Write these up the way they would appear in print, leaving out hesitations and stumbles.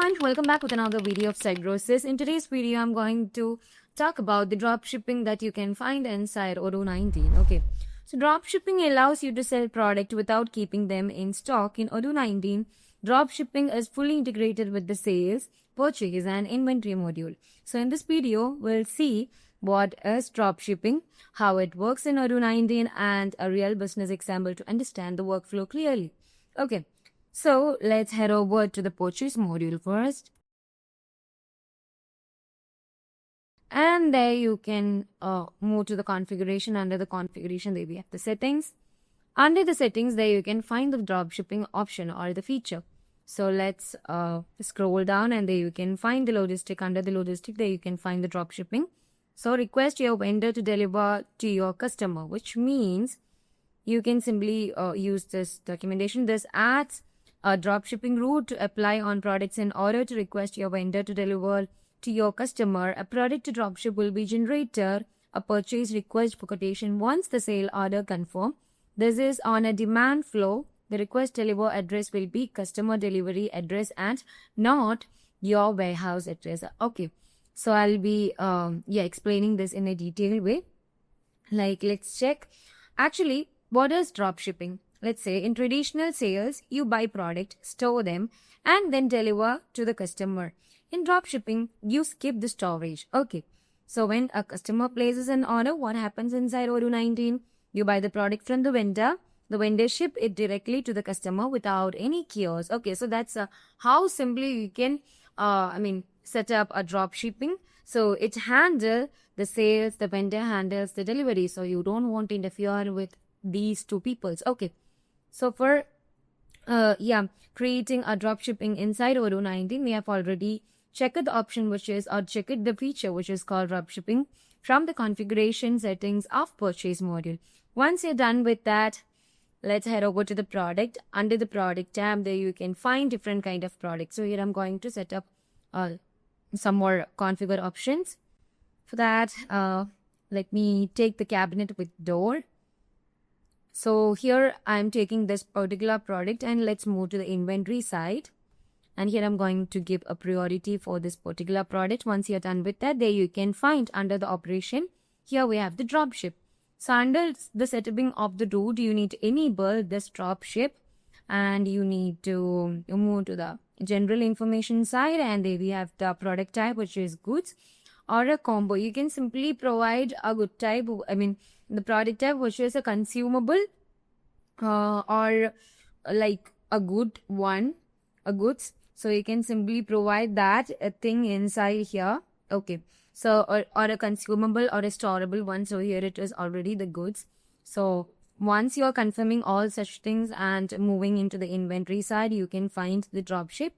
everyone, welcome back with another video of Cybrosys. In today's video, I'm going to talk about the dropshipping that you can find inside Odoo 19. Okay, so dropshipping allows you to sell product without keeping them in stock. In Odoo 19, dropshipping is fully integrated with the sales, purchase and inventory module. So in this video, we'll see what is dropshipping, how it works in Odoo 19 and a real business example to understand the workflow clearly. Okay. So let's head over to the purchase module first. And there you can move to the configuration. Under the configuration, there we have the settings. Under the settings, there you can find the dropshipping option or the feature. So let's scroll down and there you can find the logistic. Under the logistic, there you can find the dropshipping. So request your vendor to deliver to your customer, which means you can simply use this documentation. This adds a dropshipping route to apply on products in order to request your vendor to deliver to your customer. A product to dropship will be generated a purchase request for quotation once the sale order confirmed. This is on a demand flow. The request deliver address will be customer delivery address and not your warehouse address. Okay, so I'll be explaining this in a detailed way. Like, let's check. Actually, what is dropshipping? Let's say in traditional sales, you buy product, store them, and then deliver to the customer. In dropshipping, you skip the storage. Okay. So when a customer places an order, what happens inside Odoo 19? You buy the product from the vendor. The vendor ship it directly to the customer without any kiosk. Okay. So that's how simply you can, set up a dropshipping. So it handles the sales, the vendor handles the delivery. So you don't want to interfere with these two peoples. Okay. So for creating a dropshipping inside Odoo 19, we have already checked the option checked the feature which is called dropshipping from the configuration settings of purchase module. Once you're done with that, let's head over to the product. Under the product tab, there you can find different kind of products. So here I'm going to set up some more configure options. For that, let me take the cabinet with door. So here I'm taking this particular product and let's move to the inventory side. And here I'm going to give a priority for this particular product. Once you're done with that, there you can find under the operation, here we have the dropship. So under the setting of the route, you need to enable this dropship and you need to move to the general information side and there we have the product type which is goods or a combo. You can simply provide a good type, the product type which is a consumable or like a good one, a goods. So you can simply provide that thing inside here. Okay. So or a consumable or a storable one. So here it is already the goods. So once you are confirming all such things and moving into the inventory side, you can find the dropship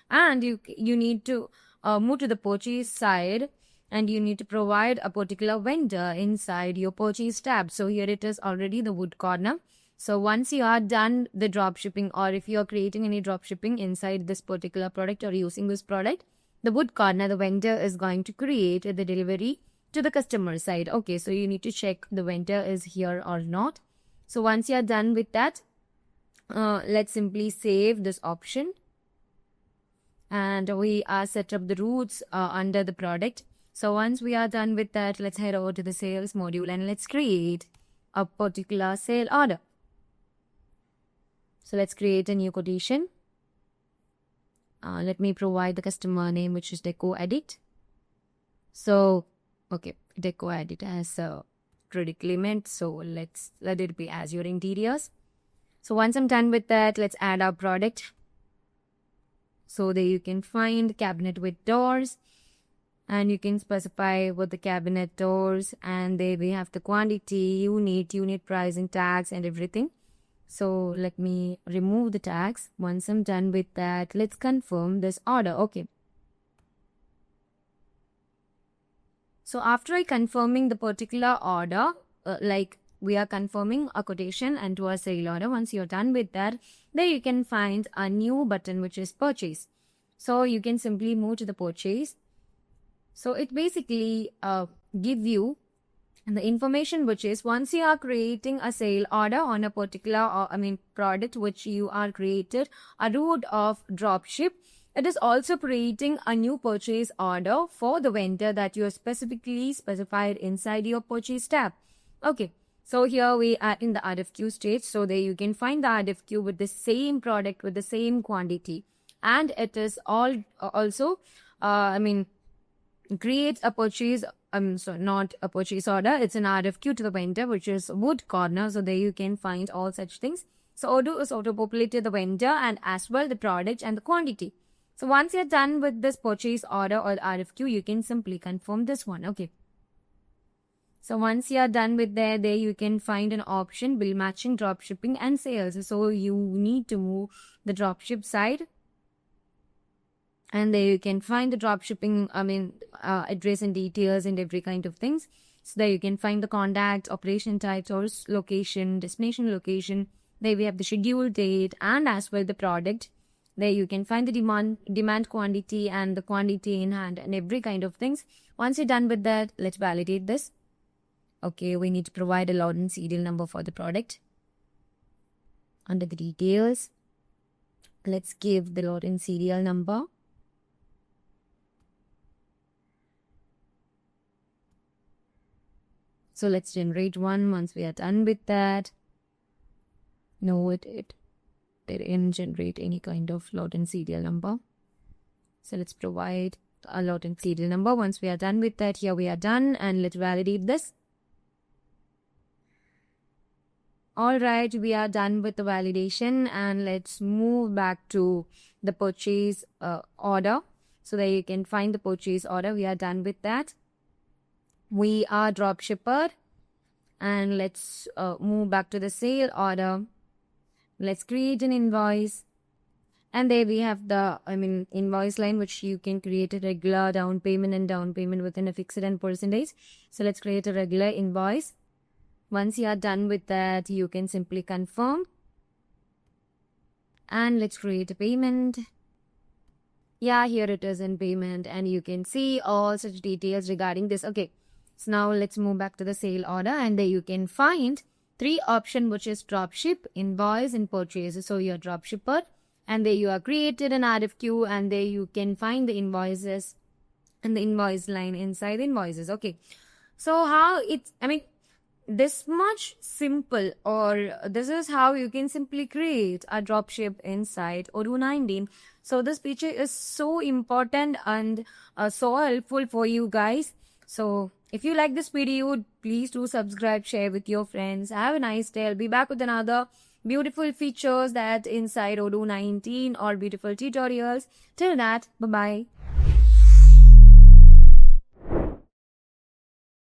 and you need to move to the purchase side. And you need to provide a particular vendor inside your purchase tab. So here it is already the wood corner. So once you are done the dropshipping or if you are creating any dropshipping inside this particular product or using this product, the wood corner, the vendor is going to create the delivery to the customer side. Okay, so you need to check the vendor is here or not. So once you are done with that, let's simply save this option. And we are set up the routes under the product. So once we are done with that, let's head over to the sales module and let's create a particular sale order. So let's create a new quotation. Let me provide the customer name, which is Deco Edit. So, okay, Deco Edit as a credit limit. So let's let it be as your interiors. So once I'm done with that, let's add our product. So there you can find cabinet with doors. And you can specify what the cabinet doors and there we have the quantity, unit price and tags and everything. So let me remove the tags. Once I'm done with that, let's confirm this order. Okay. So after I confirming the particular order, like we are confirming a quotation and to a sale order. Once you're done with that, there you can find a new button which is purchase. So you can simply move to the purchase. So it basically give you the information which is once you are creating a sale order on a particular product which you are created a route of dropship It is also creating a new purchase order for the vendor that you are specifically specified inside your purchase tab. Okay, so here we are in the RFQ stage. So there you can find the RFQ with the same product with the same quantity, and it is all also creates a purchase. So not a purchase order. It's an RFQ to the vendor, which is wood corner. So there you can find all such things. So Odoo is auto-populated the vendor and as well the product and the quantity. So once you're done with this purchase order or RFQ, you can simply confirm this one. Okay. So once you're done with there you can find an option bill matching, dropshipping and sales. So you need to move the dropship side. And there you can find the dropshipping, address and details and every kind of things. So there you can find the contact, operation type, source location, destination location. There we have the scheduled date and as well the product. There you can find the demand quantity and the quantity in hand and every kind of things. Once you're done with that, let's validate this. Okay, we need to provide a lot and serial number for the product. Under the details, let's give the lot and serial number. So let's generate one. Once we are done with that, no, it didn't generate any kind of lot and serial number. So let's provide a lot and serial number. Once we are done with that, here we are done, and let's validate this. Alright, we are done with the validation, and let's move back to the purchase order. So there you can find the purchase order. We are done with that. We are dropshipper, and let's move back to the sale order. Let's create an invoice, and there we have the invoice line, which you can create a regular down payment and down payment within a fixed and percentage. So let's create a regular invoice. Once you are done with that, you can simply confirm, and let's create a payment. Yeah, here it is in payment, and you can see all such details regarding this. Okay, so now let's move back to the sale order, and there you can find 3 options, which is dropship, invoice and purchase. So you're dropshipper, and there you are created an RFQ, and there you can find the invoices and the invoice line inside the invoices. Okay, so how it's this much simple, or this is how you can simply create a dropship inside Odoo 19. So this feature is so important and so helpful for you guys. So if you like this video, please do subscribe, share with your friends. Have a nice day. I'll be back with another beautiful features that inside Odoo 19 or beautiful tutorials. Till that, bye-bye.